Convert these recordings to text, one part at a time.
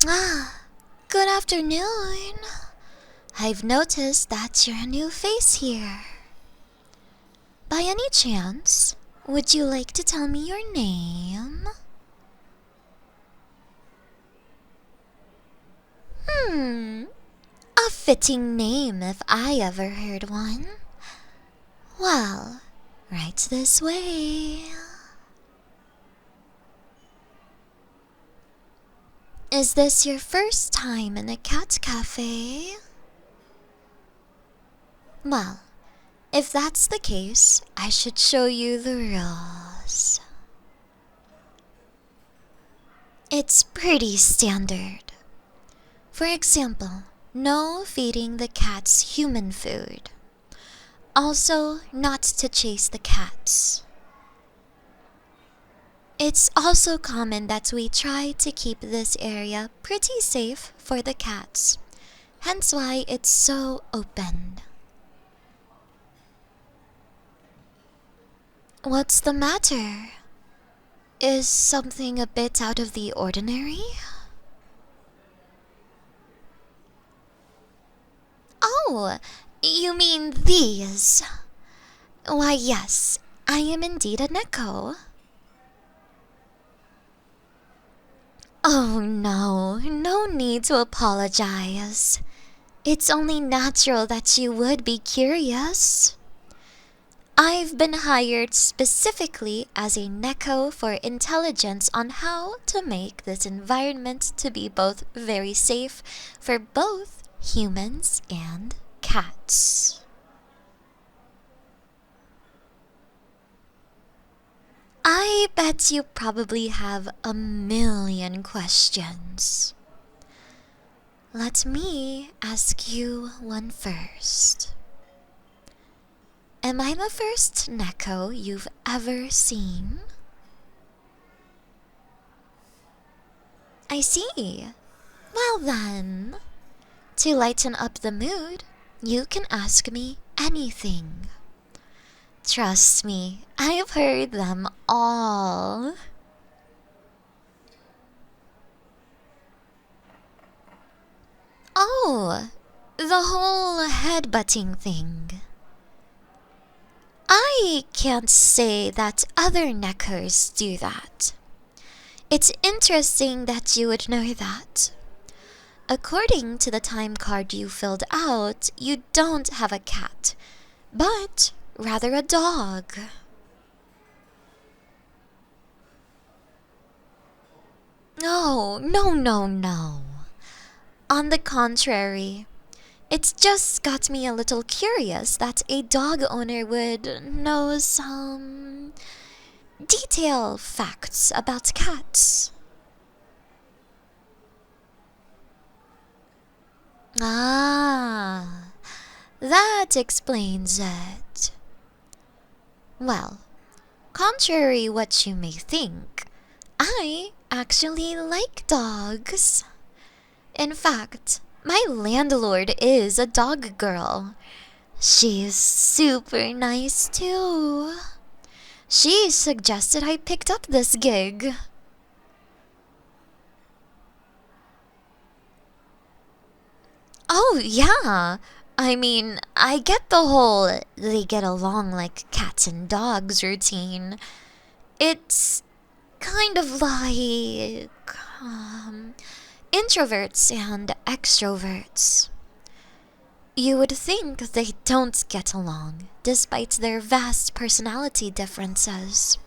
Ah, good afternoon. I've noticed that you're a new face here. By any chance, would you like to tell me your name? A fitting name if I ever heard one. Well, right this way. Is this your first time in a cat cafe? Well, if that's the case, I should show you the rules. It's pretty standard. For example, no feeding the cats human food. Also, not to chase the cats. It's also common that we try to keep this area pretty safe for the cats, hence why it's so open. What's the matter? Is something a bit out of the ordinary? Oh, you mean these? Why, yes, I am indeed a Neko. Oh no, no need to apologize. It's only natural that you would be curious. I've been hired specifically as a Neko for intelligence on how to make this environment to be both very safe for both humans and cats. I bet you probably have a million questions. Let me ask you one first. Am I the first Neko you've ever seen? I see. Well then, to lighten up the mood, you can ask me anything. Trust me, I've heard them all. Oh, the whole headbutting thing. I can't say that other Nekos do that. It's interesting that you would know that. According to the time card you filled out, you don't have a cat, but rather a dog. Oh, no. On the contrary, it's just got me a little curious that a dog owner would know some detailed facts about cats. Ah, that explains it. Well, contrary what you may think, I actually like dogs. In fact, my landlord is a dog girl. She's super nice too. She suggested I picked up this gig. Oh, yeah. I mean, I get the whole they get along like cats and dogs routine. It's kind of like introverts and extroverts. You would think they don't get along, despite their vast personality differences.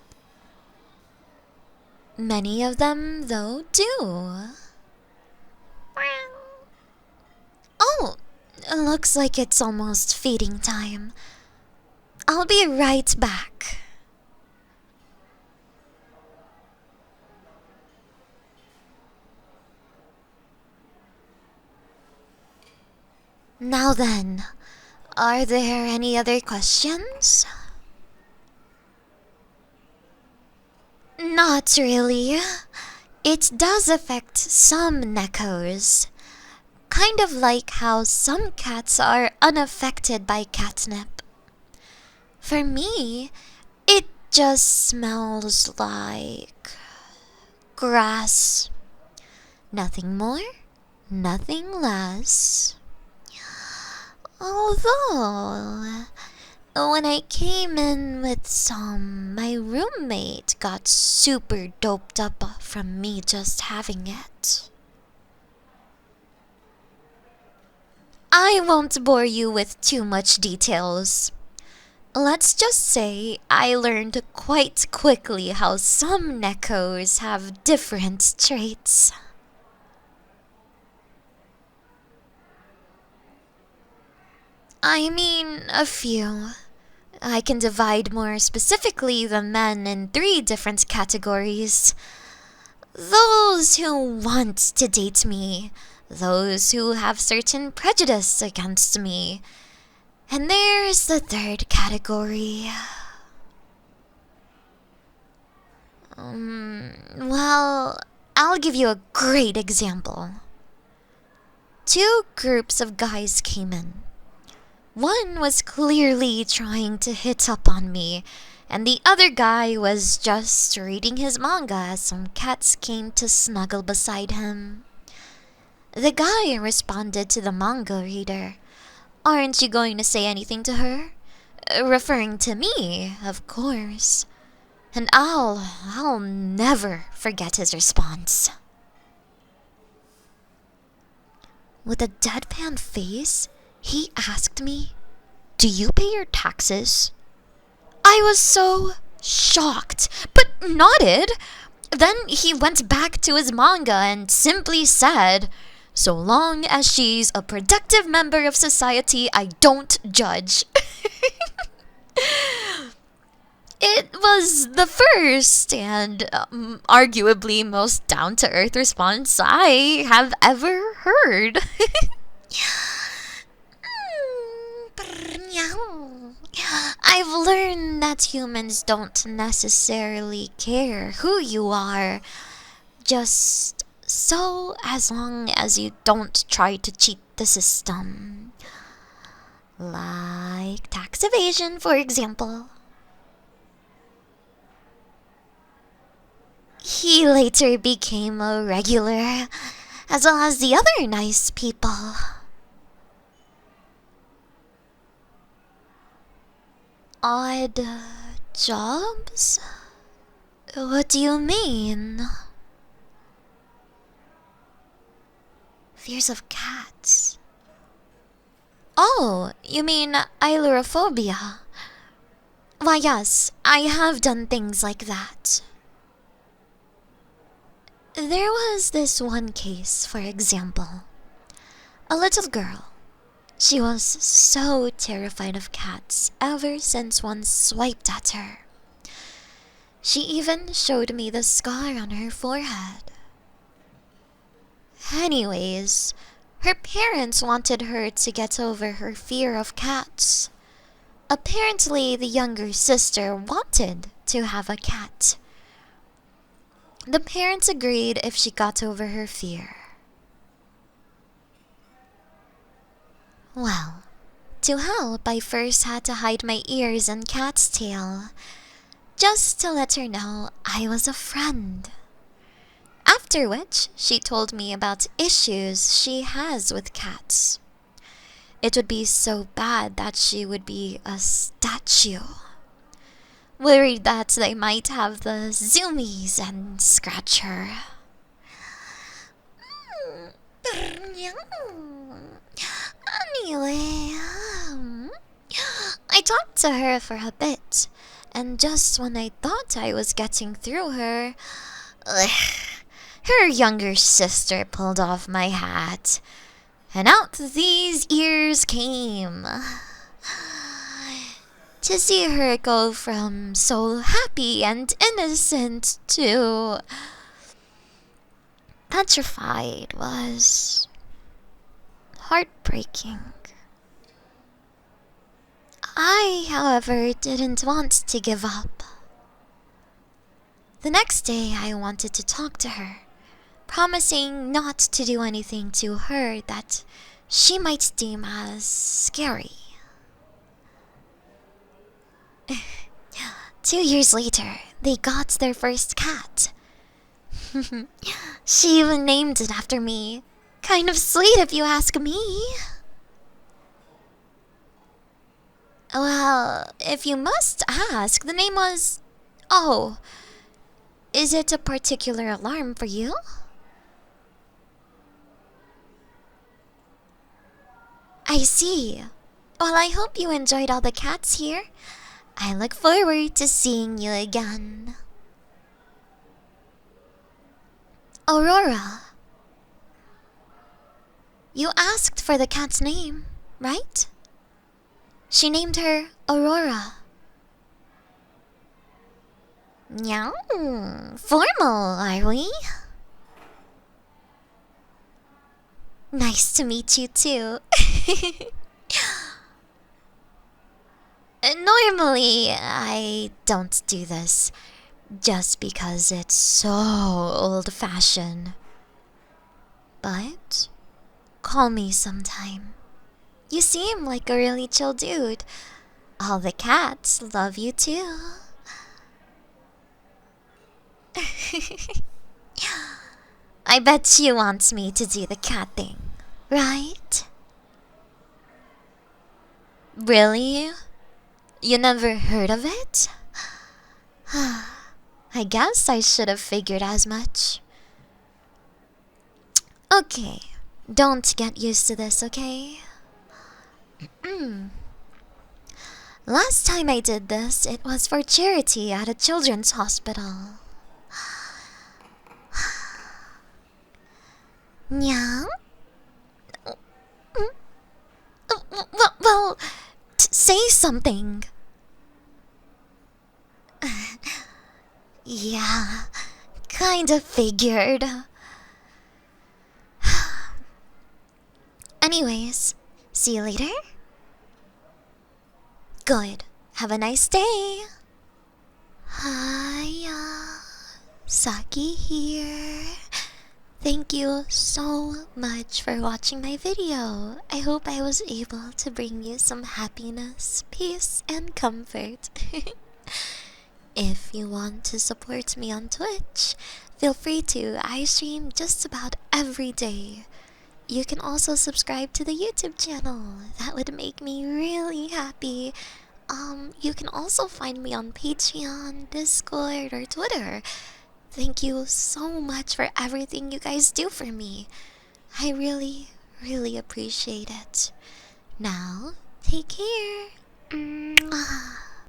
Many of them, though, do. Oh, looks like it's almost feeding time. I'll be right back. Now then, are there any other questions? Not really. It does affect some Nekos. Kind of like how some cats are unaffected by catnip. For me, it just smells like grass. Nothing more, nothing less. Although, when I came in with some, my roommate got super doped up from me just having it. I won't bore you with too much details. Let's just say I learned quite quickly how some Nekos have different traits. I mean, a few. I can divide more specifically the men in 3 different categories. Those who want to date me, those who have certain prejudice against me, and there's the 3rd category. Well, I'll give you a great example. 2 groups of guys came in. One was clearly trying to hit up on me, and the other guy was just reading his manga as some cats came to snuggle beside him. The guy responded to the manga reader, "Aren't you going to say anything to her?" Referring to me, of course. And I'll never forget his response. With a deadpan face, he asked me, "Do you pay your taxes?" I was so shocked, but nodded. Then he went back to his manga and simply said, "So long as she's a productive member of society, I don't judge." It was the first and arguably most down-to-earth response I have ever heard. I've learned that humans don't necessarily care who you are, just so as long as you don't try to cheat the system. Like tax evasion, for example. He later became a regular, as well as the other nice people. Odd jobs? What do you mean? Fears of cats. Oh, you mean ailurophobia? Why, yes, I have done things like that. There was this one case, for example. A little girl. She was so terrified of cats ever since one swiped at her. She even showed me the scar on her forehead. Anyways, her parents wanted her to get over her fear of cats. Apparently, the younger sister wanted to have a cat. The parents agreed if she got over her fear. Well, to help, I first had to hide my ears and cat's tail, just to let her know I was a friend. After which, she told me about issues she has with cats. It would be so bad that she would be a statue. Worried that they might have the zoomies and scratch her. Anyway, I talked to her for a bit, and just when I thought I was getting through her, her younger sister pulled off my hat, and out these ears came. To see her go from so happy and innocent to petrified was heartbreaking. I, however, didn't want to give up. The next day, I wanted to talk to her, promising not to do anything to her that she might deem as scary. 2 years later, they got their first cat. She even named it after me. Kind of sweet if you ask me. Well, if you must ask, the name was... Oh, is it a particular alarm for you? I see. Well, I hope you enjoyed all the cats here. I look forward to seeing you again. Aurora. You asked for the cat's name, right? She named her Aurora. Meow. Formal, are we? Nice to meet you too. Normally, I don't do this just because it's so old-fashioned. But call me sometime. You seem like a really chill dude. All the cats love you too. I bet she wants me to do the cat thing, right? Really? You never heard of it? I guess I should have figured as much. Okay, don't get used to this, okay? Last time I did this, it was for charity at a children's hospital. Meow? Well, say something. Yeah, kinda figured. Anyways, see you later? Good. Have a nice day. Hiya. Saki here. Thank you so much for watching my video. I hope I was able to bring you some happiness, peace, and comfort. If you want to support me on Twitch, feel free to. I stream just about every day. You can also subscribe to the YouTube channel. That would make me really happy. You can also find me on Patreon, Discord, or Twitter. Thank you so much for everything you guys do for me. I really, really appreciate it. Now, take care. Mwah.